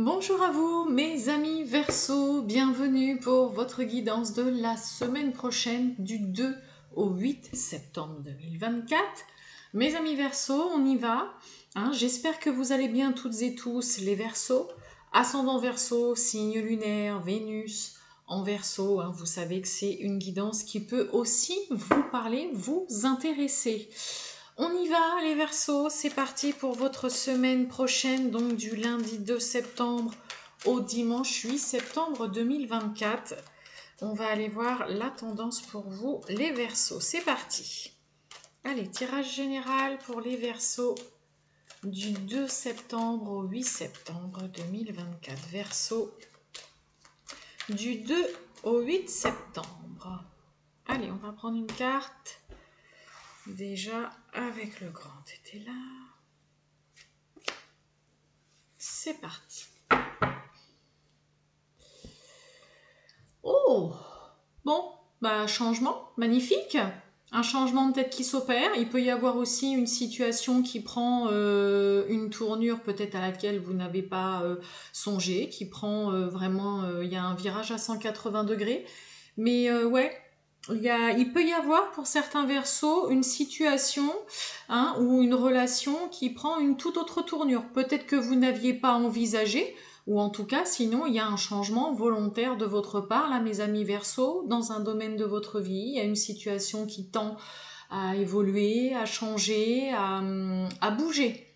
Bonjour à vous mes amis Verseau, bienvenue pour votre guidance de la semaine prochaine du 2 au 8 septembre 2024. Mes amis Verseau, on y va. J'espère que vous allez bien toutes et tous les Verseaux. Ascendant Verseau, signe lunaire, Vénus en Verseau. Vous savez que c'est une guidance qui peut aussi vous parler, vous intéresser. On y va les Verseaux, c'est parti pour votre semaine prochaine, donc du lundi 2 septembre au dimanche 8 septembre 2024. On va aller voir la tendance pour vous les Verseaux, c'est parti. Allez, tirage général pour les Verseaux du 2 septembre au 8 septembre 2024. Verseau du 2 au 8 septembre. Allez, on va prendre une carte. Déjà, avec le grand était là. C'est parti. Oh, bon, changement, magnifique. Un changement peut-être qui s'opère. Il peut y avoir aussi une situation qui prend une tournure peut-être à laquelle vous n'avez pas songé, qui prend vraiment, il y a un virage à 180 degrés. Mais ouais, il peut y avoir pour certains Verseaux une situation ou une relation qui prend une toute autre tournure. Peut-être que vous n'aviez pas envisagé, ou en tout cas, sinon, il y a un changement volontaire de votre part, là, mes amis Verseaux, dans un domaine de votre vie. Il y a une situation qui tend à évoluer, à changer, à bouger.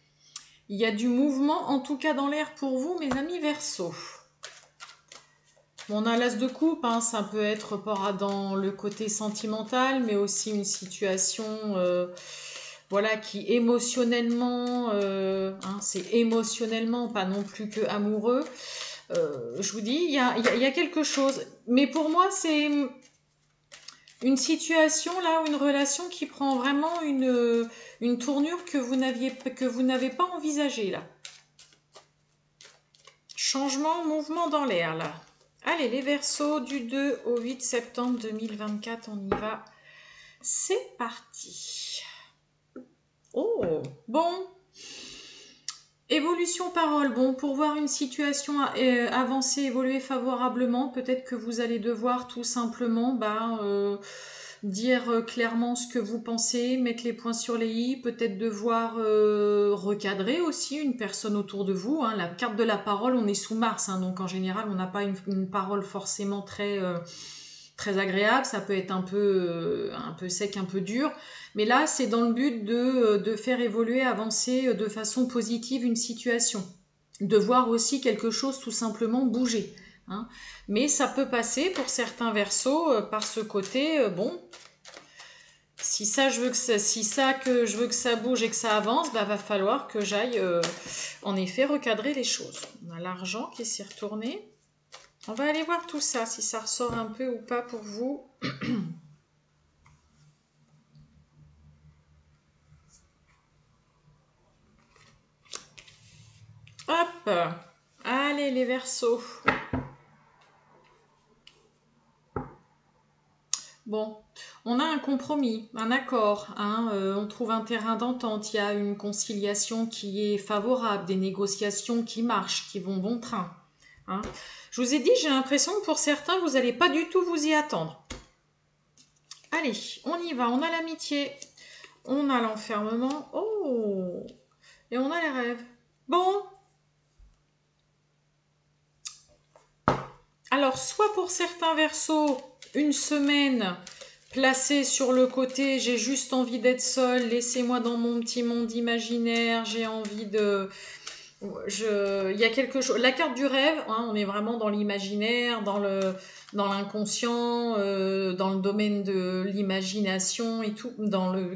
Il y a du mouvement, en tout cas dans l'air pour vous, mes amis Verseaux. On a l'as de coupe, ça peut être dans le côté sentimental, mais aussi une situation qui émotionnellement, c'est émotionnellement, pas non plus que amoureux. Je vous dis, il y a quelque chose. Mais pour moi, c'est une situation là, ou une relation qui prend vraiment une tournure que vous n'avez pas envisagée là. Changement, mouvement dans l'air là. Allez, les Verseaux du 2 au 8 septembre 2024, on y va. C'est parti. Oh, bon. Évolution parole. Bon, pour voir une situation avancer, évoluer favorablement, peut-être que vous allez devoir tout simplement dire clairement ce que vous pensez, mettre les points sur les i, peut-être devoir recadrer aussi une personne autour de vous. La carte de la parole, on est sous Mars, donc en général, on n'a pas une parole forcément très agréable, ça peut être un peu sec, un peu dur. Mais là, c'est dans le but de faire évoluer, avancer de façon positive une situation. De voir aussi quelque chose tout simplement bouger. Mais ça peut passer pour certains Verseaux par ce côté, si je veux que ça bouge et que ça avance, va falloir que j'aille en effet recadrer les choses. On a l'argent qui s'est retourné. On va aller voir tout ça, si ça ressort un peu ou pas pour vous. Hop, allez les Verseaux. Bon, on a un compromis, un accord, on trouve un terrain d'entente, il y a une conciliation qui est favorable, des négociations qui marchent, qui vont bon train. Je vous ai dit, j'ai l'impression que pour certains, vous n'allez pas du tout vous y attendre. Allez, on y va, on a l'amitié, on a l'enfermement, oh, et on a les rêves. Bon. Alors, soit pour certains Verseaux, une semaine placée sur le côté, j'ai juste envie d'être seule, laissez-moi dans mon petit monde imaginaire, j'ai envie de... Il y a quelque chose... La carte du rêve, on est vraiment dans l'imaginaire, dans l'inconscient, dans le domaine de l'imagination et tout,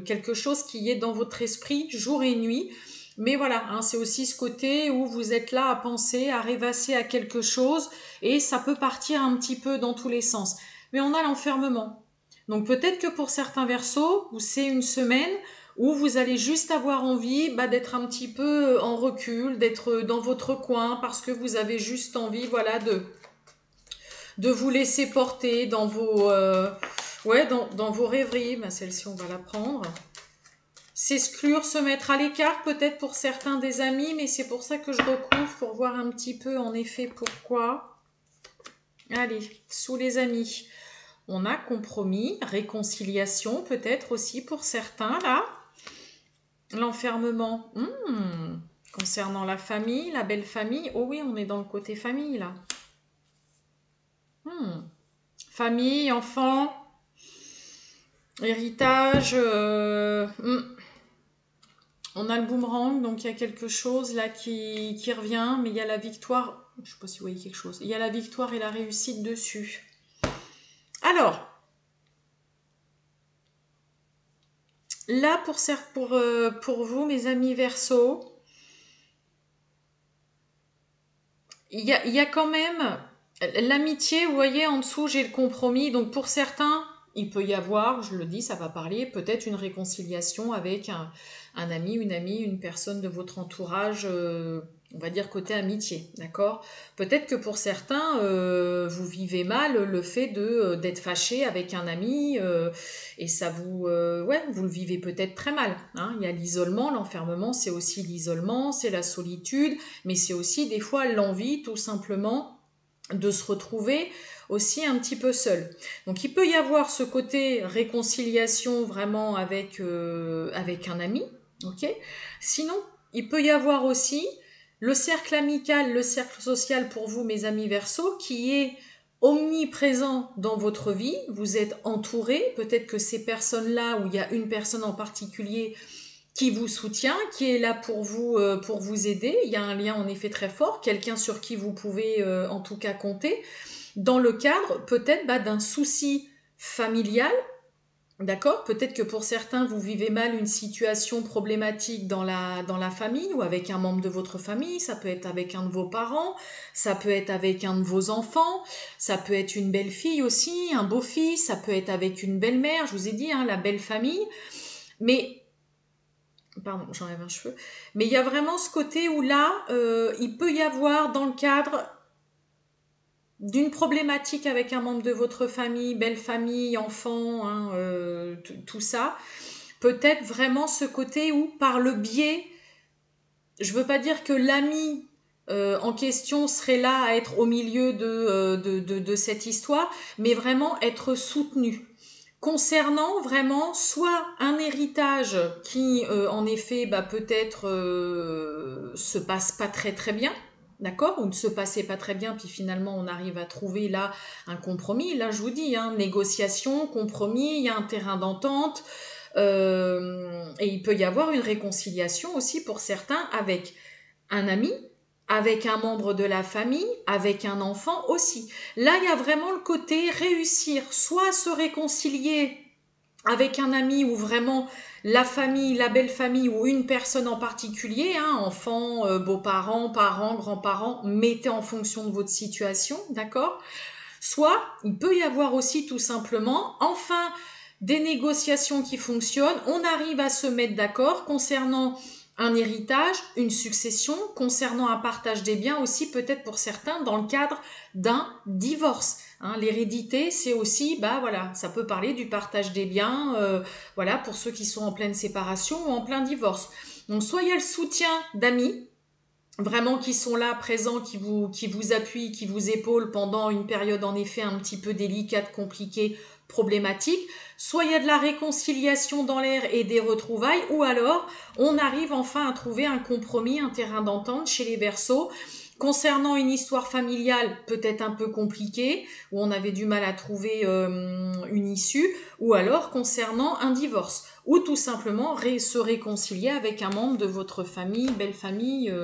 quelque chose qui est dans votre esprit jour et nuit. Mais voilà, c'est aussi ce côté où vous êtes là à penser, à rêvasser à quelque chose, et ça peut partir un petit peu dans tous les sens. Mais on a l'enfermement. Donc peut-être que pour certains Verseaux, où c'est une semaine, où vous allez juste avoir envie d'être un petit peu en recul, d'être dans votre coin, parce que vous avez juste envie de vous laisser porter dans vos, dans vos rêveries. Celle-ci, on va la prendre. s'exclure, se mettre à l'écart peut-être pour certains des amis, mais c'est pour ça que je recouvre pour voir un petit peu en effet pourquoi. Allez, sous les amis, on a compromis, réconciliation peut-être aussi pour certains là. L'enfermement, concernant la famille, la belle famille, oh oui, on est dans le côté famille là. Famille, enfants, héritage, on a le boomerang, donc il y a quelque chose là qui revient, mais il y a la victoire, je ne sais pas si vous voyez quelque chose, il y a la victoire et la réussite dessus. Alors, là pour vous, mes amis Verseau, il y a quand même l'amitié, vous voyez, en dessous, j'ai le compromis, donc pour certains, il peut y avoir, je le dis, ça va parler, peut-être une réconciliation avec un ami, une amie, une personne de votre entourage, on va dire côté amitié, d'accord? Peut-être que pour certains, vous vivez mal le fait d'être fâché avec un ami, et ça ouais, vous le vivez peut-être très mal, hein. Il y a l'isolement, l'enfermement, c'est aussi l'isolement, c'est la solitude, mais c'est aussi des fois l'envie, tout simplement, de se retrouver aussi un petit peu seul. Donc il peut y avoir ce côté réconciliation vraiment avec un ami, ok. Sinon, il peut y avoir aussi le cercle amical, le cercle social pour vous, mes amis Verseau, qui est omniprésent dans votre vie. Vous êtes entouré, peut-être que ces personnes-là, où il y a une personne en particulier qui vous soutient, qui est là pour vous aider. Il y a un lien en effet très fort, quelqu'un sur qui vous pouvez en tout cas compter, dans le cadre peut-être d'un souci familial, d'accord? Peut-être que pour certains, vous vivez mal une situation problématique dans la famille ou avec un membre de votre famille, ça peut être avec un de vos parents, ça peut être avec un de vos enfants, ça peut être une belle-fille aussi, un beau-fils, ça peut être avec une belle-mère, je vous ai dit, hein, la belle famille, mais pardon, j'enlève un cheveu. Mais il y a vraiment ce côté où là, il peut y avoir dans le cadre d'une problématique avec un membre de votre famille, belle famille, enfant, hein, tout ça, peut-être vraiment ce côté où par le biais, je veux pas dire que l'ami en question serait là à être au milieu de cette histoire, mais vraiment être soutenu concernant vraiment soit un héritage qui en effet peut-être se passe pas très très bien, d'accord, ou ne se passait pas très bien, puis finalement on arrive à trouver là un compromis. Là je vous dis, hein, négociation, compromis, il y a un terrain d'entente, et il peut y avoir une réconciliation aussi pour certains avec un ami, avec un membre de la famille, avec un enfant aussi. Là, il y a vraiment le côté réussir, soit se réconcilier avec un ami ou vraiment la famille, la belle famille ou une personne en particulier, hein, enfants, beaux-parents, parents, grands-parents, mettez en fonction de votre situation, d'accord? Soit il peut y avoir aussi tout simplement, enfin, des négociations qui fonctionnent, on arrive à se mettre d'accord concernant un héritage, une succession, concernant un partage des biens aussi, peut-être pour certains, dans le cadre d'un divorce. Hein, l'hérédité, c'est aussi, voilà, ça peut parler du partage des biens, voilà, pour ceux qui sont en pleine séparation ou en plein divorce. Donc, soit il y a le soutien d'amis, vraiment qui sont là, présents, qui vous appuient, qui vous épaulent pendant une période en effet un petit peu délicate, compliquée, problématique. Soit il y a de la réconciliation dans l'air et des retrouvailles, ou alors on arrive enfin à trouver un compromis, un terrain d'entente chez les Verseaux, concernant une histoire familiale peut-être un peu compliquée, où on avait du mal à trouver une issue, ou alors concernant un divorce, ou tout simplement se réconcilier avec un membre de votre famille, belle famille,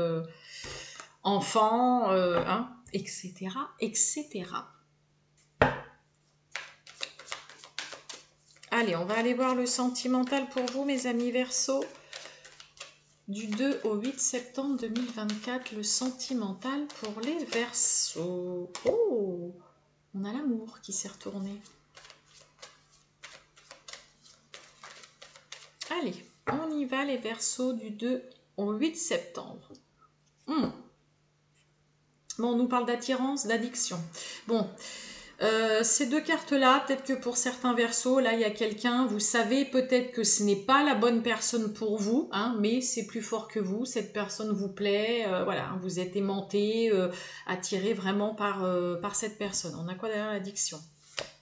enfants, hein, etc., etc. Allez, on va aller voir le sentimental pour vous, mes amis Verseaux. Du 2 au 8 septembre 2024, le sentimental pour les Verseaux. Oh, on a l'amour qui s'est retourné. Allez, on y va les Verseaux du 2 au 8 septembre. Bon, on nous parle d'attirance, d'addiction. Bon, Ces deux cartes-là, peut-être que pour certains Verseaux, là, il y a quelqu'un, vous savez peut-être que ce n'est pas la bonne personne pour vous, hein, mais c'est plus fort que vous, cette personne vous plaît, voilà, vous êtes aimanté, attiré vraiment par cette personne. On a quoi derrière l'addiction?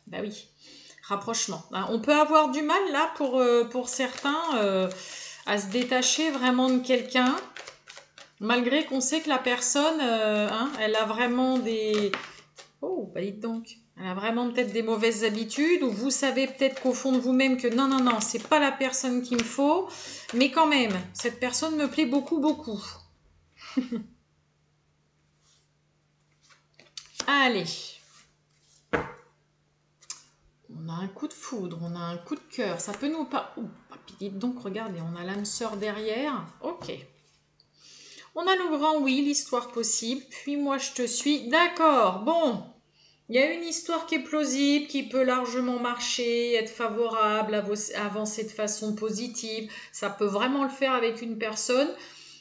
Bah oui, rapprochement. Hein, on peut avoir du mal, là, pour certains, à se détacher vraiment de quelqu'un, malgré qu'on sait que la personne, hein, elle a vraiment des... Oh, bah dites donc. Elle a vraiment peut-être des mauvaises habitudes, ou vous savez peut-être qu'au fond de vous-même que non, non, non, c'est pas la personne qu'il me faut, mais quand même, cette personne me plaît beaucoup, beaucoup. Allez. On a un coup de foudre, on a un coup de cœur, ça peut nous pas... Oh, puis dites donc, regardez, on a l'âme sœur derrière. Ok. On a le grand oui, l'histoire possible, puis moi je te suis. D'accord, bon. Il y a une histoire qui est plausible, qui peut largement marcher, être favorable, avancer de façon positive. Ça peut vraiment le faire avec une personne.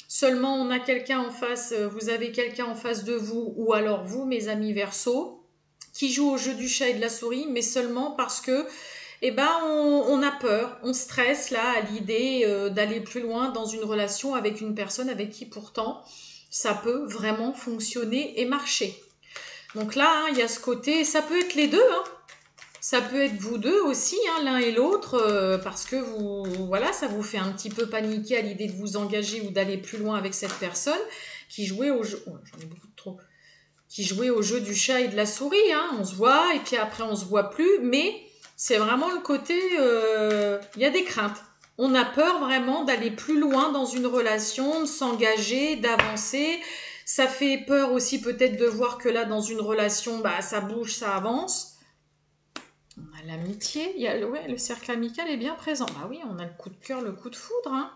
Seulement, on a quelqu'un en face, vous avez quelqu'un en face de vous, ou alors vous, mes amis Verseaux, qui joue au jeu du chat et de la souris, mais seulement parce que, eh ben, on a peur, on stresse là à l'idée d'aller plus loin dans une relation avec une personne avec qui pourtant ça peut vraiment fonctionner et marcher. Donc là, hein, il y a ce côté, ça peut être les deux, hein. Ça peut être vous deux aussi, hein, l'un et l'autre, parce que vous, voilà, ça vous fait un petit peu paniquer à l'idée de vous engager ou d'aller plus loin avec cette personne qui jouait au jeu, oh, j'en ai beaucoup trop, qui jouait au jeu du chat et de la souris, hein. On se voit et puis après on se voit plus, mais c'est vraiment le côté, il y a des craintes. On a peur vraiment d'aller plus loin dans une relation, de s'engager, d'avancer. Ça fait peur aussi peut-être de voir que là, dans une relation, bah, ça bouge, ça avance. On a l'amitié, ouais, le cercle amical est bien présent. Bah oui, on a le coup de cœur, le coup de foudre. Hein.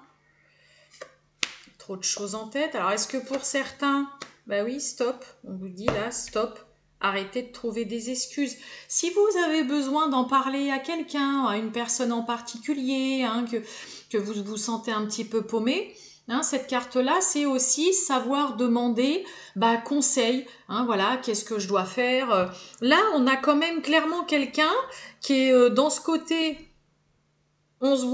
Trop de choses en tête. Alors, est-ce que pour certains, bah oui, stop, on vous dit là, stop. Arrêtez de trouver des excuses. Si vous avez besoin d'en parler à quelqu'un, à une personne en particulier, hein, que vous vous sentez un petit peu paumé, hein, cette carte-là, c'est aussi savoir demander conseil. Hein, voilà, qu'est-ce que je dois faire? Là, on a quand même clairement quelqu'un qui est dans ce côté... On se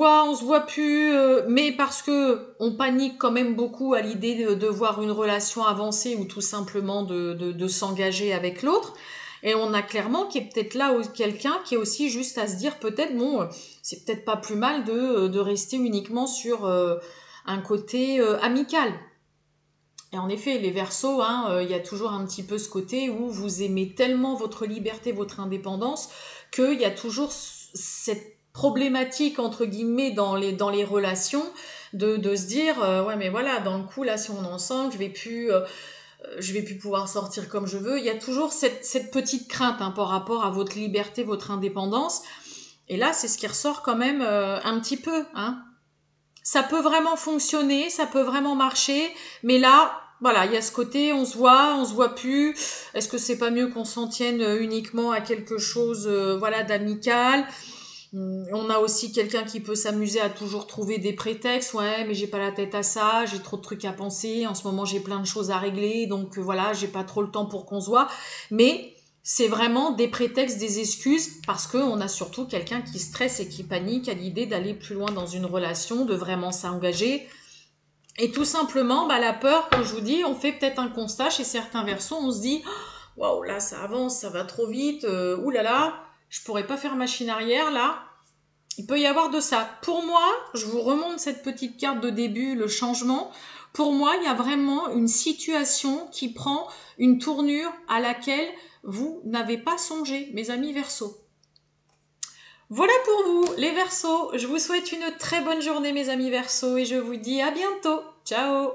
voit plus, mais parce que on panique quand même beaucoup à l'idée de voir une relation avancer ou tout simplement de s'engager avec l'autre. Et on a clairement qui est peut-être là quelqu'un qui est aussi juste à se dire peut-être bon, c'est peut-être pas plus mal de rester uniquement sur un côté amical. Et en effet, les Verseaux, hein, y a toujours un petit peu ce côté où vous aimez tellement votre liberté, votre indépendance, qu'il y a toujours cette problématique, entre guillemets, dans les relations, de se dire, ouais, mais voilà, dans le coup, là, si on est ensemble, je vais plus pouvoir sortir comme je veux. Il y a toujours cette petite crainte hein, par rapport à votre liberté, votre indépendance. Et là, c'est ce qui ressort quand même un petit peu, hein. Ça peut vraiment fonctionner, ça peut vraiment marcher, mais là, voilà, il y a ce côté, on se voit plus. Est-ce que c'est pas mieux qu'on s'en tienne uniquement à quelque chose, voilà, d'amical? On a aussi quelqu'un qui peut s'amuser à toujours trouver des prétextes. Ouais, mais j'ai pas la tête à ça, j'ai trop de trucs à penser. En ce moment, j'ai plein de choses à régler, donc voilà, j'ai pas trop le temps pour qu'on se voit. Mais c'est vraiment des prétextes, des excuses, parce qu'on a surtout quelqu'un qui stresse et qui panique à l'idée d'aller plus loin dans une relation, de vraiment s'engager. Et tout simplement, la peur, comme je vous dis, on fait peut-être un constat chez certains Verseaux, on se dit waouh, là ça avance, ça va trop vite, oulala, je pourrais pas faire machine arrière là. Il peut y avoir de ça. Pour moi, je vous remonte cette petite carte de début, le changement. Pour moi, il y a vraiment une situation qui prend une tournure à laquelle vous n'avez pas songé, mes amis Verseaux. Voilà pour vous, les Verseaux. Je vous souhaite une très bonne journée, mes amis Verseaux, et je vous dis à bientôt. Ciao!